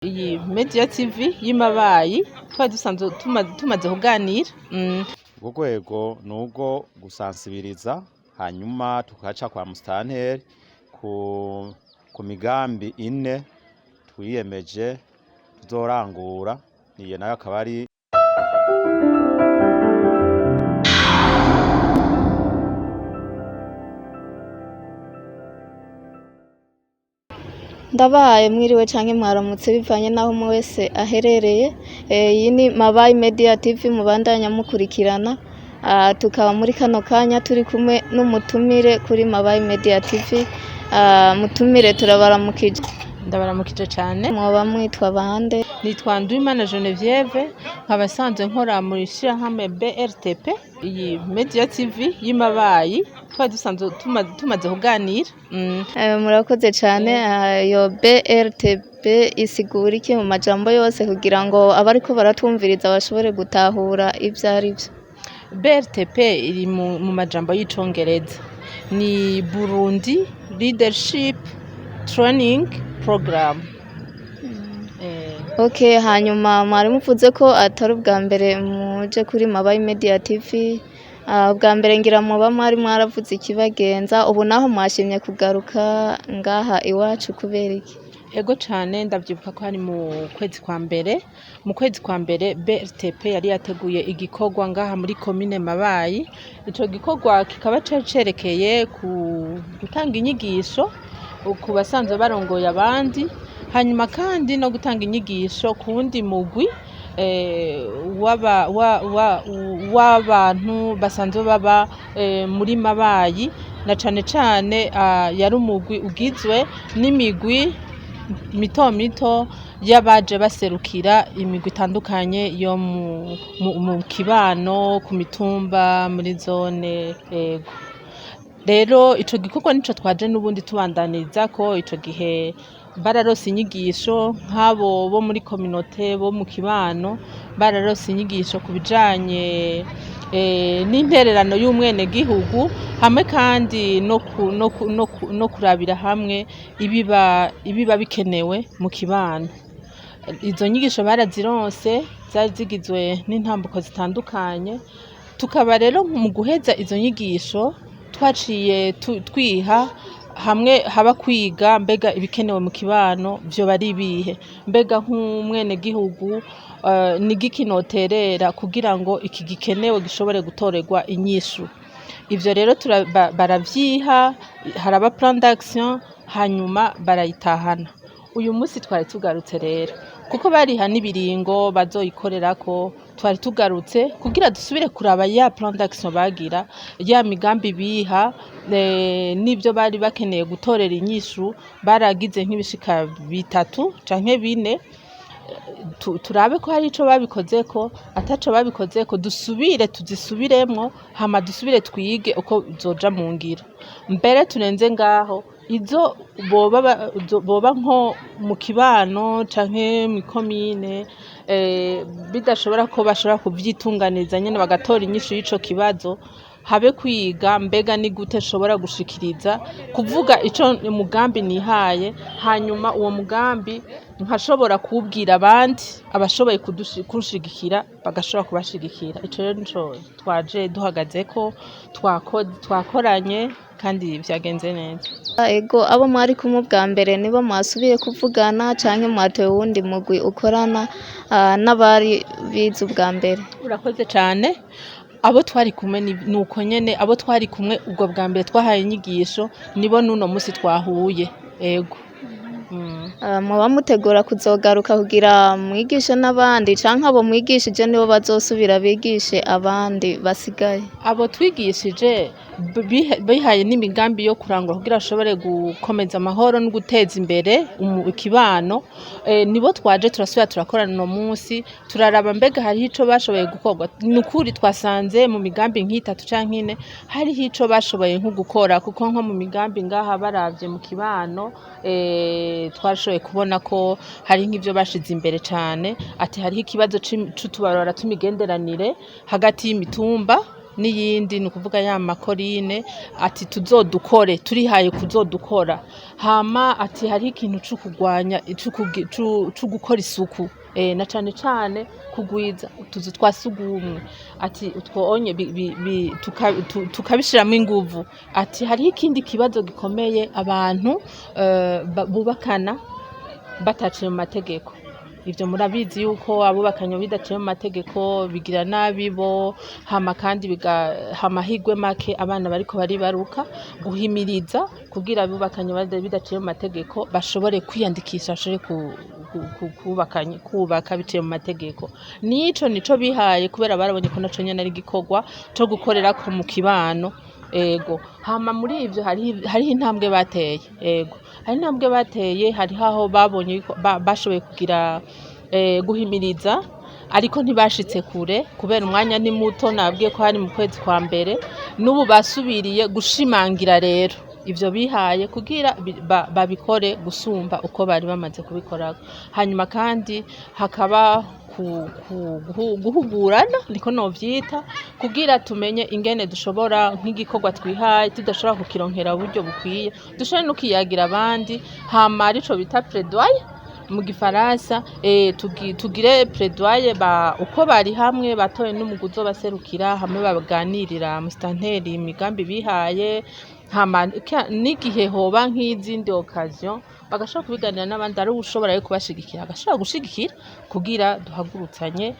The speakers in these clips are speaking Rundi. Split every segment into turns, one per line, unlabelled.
Iyi Media TV y'Imabayi twari dusanzwe tumaze kuganira.
Urwo rwego ni urwo gusansibiriza hanyuma tukaca kwa musitanteri ku migambi ine twiyemeje tuzorangura, iyo nayo akaba ari
Ndabahaye mwiriwe canke mwaramutse bivanye naho umwe wese aherereye. Iyi ni Mabayi Media TV mubandanya mukurikirana. Tukaba muri kano kanya turi kumwe n'umutumire kuri Mabayi Media TV. Mutumire turabaramukije.
Ndabaramukije cane.
Mwoba mwitwa bande?
Nitwa Ndwimana Genevieve, nkaba sanzwe nkora muri Ishirabhamwe Bltp. Iyi Media TV y'Imabayi twari dusanzwe tumaze kuganira.
Murakoze cane. Yo Bltp isigura iki mu majambo yose kugira ngo abariko baratwumviriza bashobore gutahura ivyo arivyo?
Bltp iri mu majambo y'icongereza. Ni Burundi Leadership Training Program.
Okay, hanyuma mwari muvuze ko atari ubwa mbere muje kuri Mabayi Media TV. Ubwa mbere ngira muba mwari mwaravuze ikibagenza, ubu naho mwashimye kugaruka ngaha iwacu kubera iki?
Ego cane, ndavyibuka ko hari mu kwezi kwa mbere. Mu kwezi kwa mbere Bltp yari yateguye igikorwa ngaha muri Komine Mabayi. Ico gikorwa kikaba cerekeye gutanga inyigisho ku basanzwe barongoye abandi, hanyuma kandi no gutanga inyigisho ku wundi mugwi w'abantu basanzwe baba muri Mabayi, na cane cane yari umugwi ugizwe n'imigwi mito mito y'abaje baserukira imigwi itandukanye yo mu kibano, ku mitumba, muri zone. Rero ico gikorwa nico twaje n'ubundi tubandaniriza ko. Ico gihe bararose inyigisho nk'abo bo muri kominote bo mu kibano, bararose inyigisho ku bijanye n'intererano y'umwenegihugu, hamwe kandi no kurabira hamwe ibiba bikenewe mu kibano. Izo nyigisho barazironse, zari zigizwe n'intambuko zitandukanye. Tukaba rero mu guheza izo nyigisho twaciye twiha hamwe haba kwiga mbega ibikenewe mu kibano vyoba ari ibihe, mbega nk'umwenegihugu ni igiki noterera kugira ngo iki gikenewe gishobore gutorerwa inyishu. Ivyo rero baravyiha, haraba plan d'action, hanyuma barayitahana. Uyu musi twari tugarutse rero kuko bariha n'ibiringo bazoyikorerako. Twari tugarutse kugira dusubire kuraba ya plan d'action bagira, ya migambi biha, n'ivyo bari bakeneye gutorera inyishu. Baragize nk'ibishika 3 canke 4. Turabe ko hari ico babikozeko, ataco babikozeko dusubire tuzisubiremwo, hama dusubire twige uko zoja mu ngiro. Mbere turenze ngaho, izo boba nko mu kibano canke mu komine bidashobora ko bashobora kuvyitunganiza nyene bagatora inyishu y'ico kibazo, habe kwiga mbega ni gute nshobora gushikiriza kuvuga ico umugambi nihaye, hanyuma uwo mugambi nkashobora kuwubwira abandi, abashoboye kunshigikira bagashobora kubashigikira. Ico rero nico twaje duhagazeko, twakoranye kandi vyagenze neza.
Ego, abo mwari kumwe bwa mbere nibo mwasubiye kuvugana canke mwatoye uwundi mugwi ukorana n'abari bize ubwa mbere?
Urakoze cane. Abo twari kumwe nuko nyene, abo twari kumwe ubwo bwa mbere twahaye inyigisho nibo n'uno musi twahuye. Ego.
Muba mutegura kuzogaruka kugira mwigishe n'abandi canke abo mwigishije nibo bazosubira bigishe abandi basigaye?
Abo twigishije bihaye n'imigambi yo kurangura kugira bashobore gukomeza amahoro no guteza imbere ikibano. Nibo twaje turasubira turakorana uno musi, turaraba mbega hariho ico bashoboye gukorwa. Nukuri twasanze mu migambi nk'itatu canke 4 hariho ico bashoboye nko gukora, kuko nko mu migambi ngaha baravye mu kibano twashoboye kubona ko hari nk'ivyo bashize imbere cane. Ati hariho ikibazo c'utubarabara tw'imigenderanire hagati y'imitumba n'iyindi ni ukuvuga ya makorine ati tuzodukore turihaye kuzodukora hama ati hari ikintu cyo kurwanya cyo gukora isuku na cane cane kugwiza utuzu twasugumwe ati utwonye tukabishiramo inguvu ati hari ikindi kibazo gikomeye abantu bubakana bataciye mu mategeko ivyo murabizi yuko abubakanye bidaciye mu mategeko bigira nabi bo hama kandi hamahigwe make abana bariko baribaruka guhimiriza kugira abubakanye bidaciye mu mategeko bashobore kwiyandikisha bashobore kubaka biciye mu mategeko nico bihaye kubera barabonye ko naco nyene ari gikorwa cyo gukorera ko mu kibano ego hama muri ivyo hari intambwe bateye ego hari intambwe bateye hari haho babonye bashoboye kugira guhimiriza ariko ntibashitse kure kubera umwanya ni muto nabwiye ko hari mu kwezi kwa mbere n'ubu basubiriye gushimangira rero ivyo bihaye kugira babikore gusumba uko bari bamaze kubikora hanyuma kandi hakaba guhugurana niko novyita kugira tumenye ingene dushobora nk'igikorwa twihaye tudashobora kukironkera uburyo bukwiye dushobora no kiyagira abandi hama arico bita plaidoyer mu gifaransa tugire plaidoyer uko bari hamwe batoye n'umuguzo baserukira hamwe baganirira mu stanteri imigambi bihaye hama n'igihe hoba nk'izindi occasion bagashobora kubiganira n'abandi ari ushobora yo kubashigikira agashobora gushigikira kugira duhagurutsanye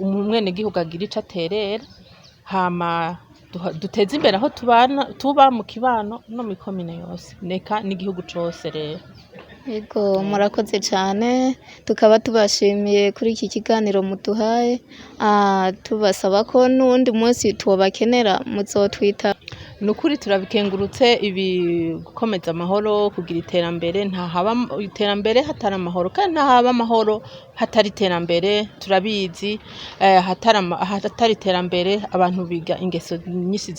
umwene gihugu agira ico aterera hama duteze imbere aho tuba mu kibano no mu komine yose neka n'igihugu cose rero
Ego murakoze cyane tukaba tubashimiye kuri iki kiganiro muduhaye tubasaba ko n'undi munsi tubakenera muzotwita
nukuri turabikengurutse ibi gukomeza amahoro kugira iterambere nta haba iterambere hatari amahoro kandi nta haba amahoro hatari iterambere turabizi hatari iterambere abantu biga ingeso nyinshi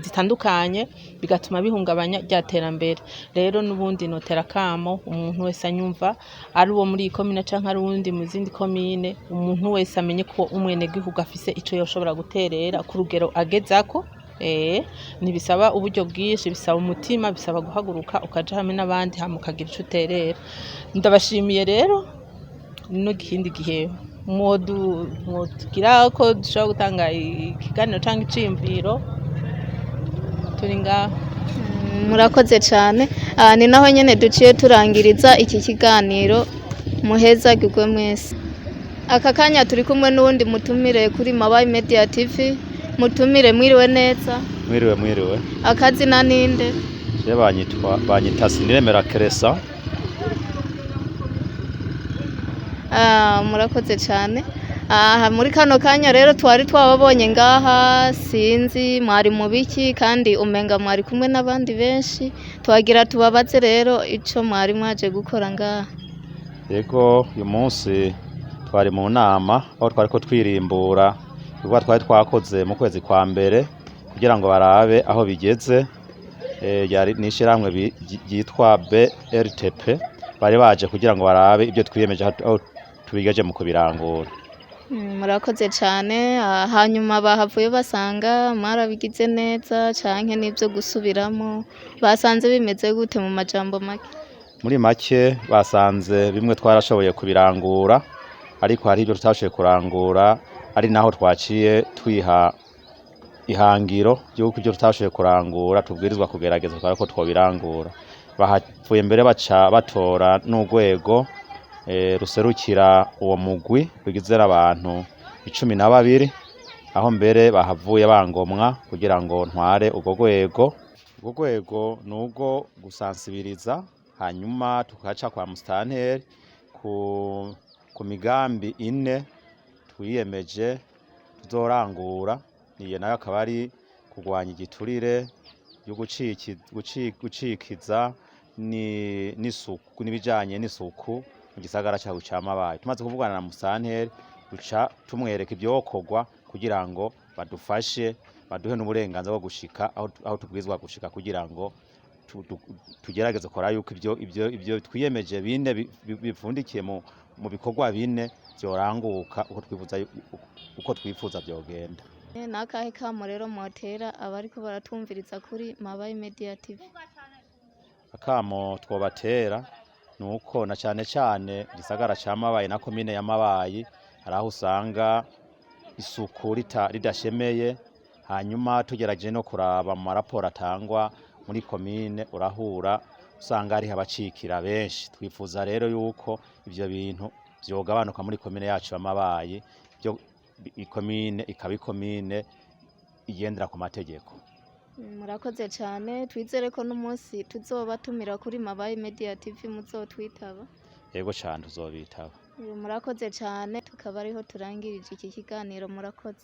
zitandukanye bigatuma bihungabanya rya terambere rero n'ubundi notera kamo umuntu wese anyumva ari uwo muri komine canke ari uwundi mu zindi komine umuntu wese amenye ko umwene gihugu afise ico yoshobora guterera ku rugero agezako ntibisaba uburyo bwinshi bisaba umutima bisaba guhaguruka ukaja hamwe n'abandi hamukagira ico uterera ndabashimiye rero no gihindi gihe mwodugira ko dushobora gutanga ikiganiro canke iciyumviro turi ngaho
murakoze cyane ni naho nyene duciye turangiriza iki kiganiro muheza gigwe mwese aka kanya turi kumwe n'uwundi mutumire kuri Mabayi Media TV mutumire mwiriwe neza
mwiriwe
akazina ninde
je banyita Siniremera Keresa
murakoze cyane muri kano kanya rero twari twababonye ngaha sinzi mwari mu biki kandi umenga mwari kumwe n'abandi benshi twagira tubabaze rero ico mwari mwaje gukora ngaha
yego uyu munsi twari mu nama aho twari ko twirimbura ubwo twari twakoze mu kwezi kwa mbere kugira ngo barabe aho bigeze yari nishiramwe byitwa Bltp bari baje kugira ngo barabe ibyo twiyemeje aho tubigeje mu kubirangura
murakoze cyane hanyuma bahavuye basanga mwarabigize neza canke n'ibyo gusubiramo basanze bimeze gute mu majambo make
muri make basanze bimwe twarashoboye kubirangura ariko hari ibyo tutashoboye kurangura ari naho twaciye twiha ihangiro y'uko ibyo tutashoboye kurangura tubwirizwa kugerageza ko twobirangura bahavuye mbere baca batora n'urwego ruserukira uwo mugwi rugizwe n'abantu 12 aho mbere bahavuye bangomwa kugira ngo ntware ubwo rwego nubwo gusansibiriza hanyuma tukaca kwa mustanteri ku migambi ine twiyemeje tuzorangura niye nayo akaba ari kurwanya igiturire yo gucikiza n'isuku n'ibijanye n'isuku mu gisagara cyacu ca Mabayi tumaze kuvugana na mustanteri duca tumwereka ibyokorwa kugira ngo badufashe baduhe n'uburenganzira bwo gushika aho tubwizwa gushika kugira ngo tugerageze kora yuko ibyo twiyemeje bine bipfundikiye mu bikorwa bine byoranguka uko twifuza byogenda
Nakahe kamo rero motera abariko baratumviriza kuri Mabayi Media TV?
Akamo twobatera nuko na cane cane gisagara ca Mabayi na komine ya Mabayi haraho usanga isuku ridashemeye, hanyuma tugerageje no kuraba mu maraporo atangwa muri komine urahura usanga hari abacikira benshi. Twifuza rero yuko ivyo bintu vyogabanuka muri komine yacu ya Mabayi, byo ikomine ikaba ikomine igendera ku mategeko.
Murakoze cyane, twizere ko n'umunsi tuzobatumira kuri Mabayi Media TV muzotwitaba.
Yego cyane tuzobitaba.
Murakoze cyane, tukaba ariho turangirije iki kiganiro. Murakoze.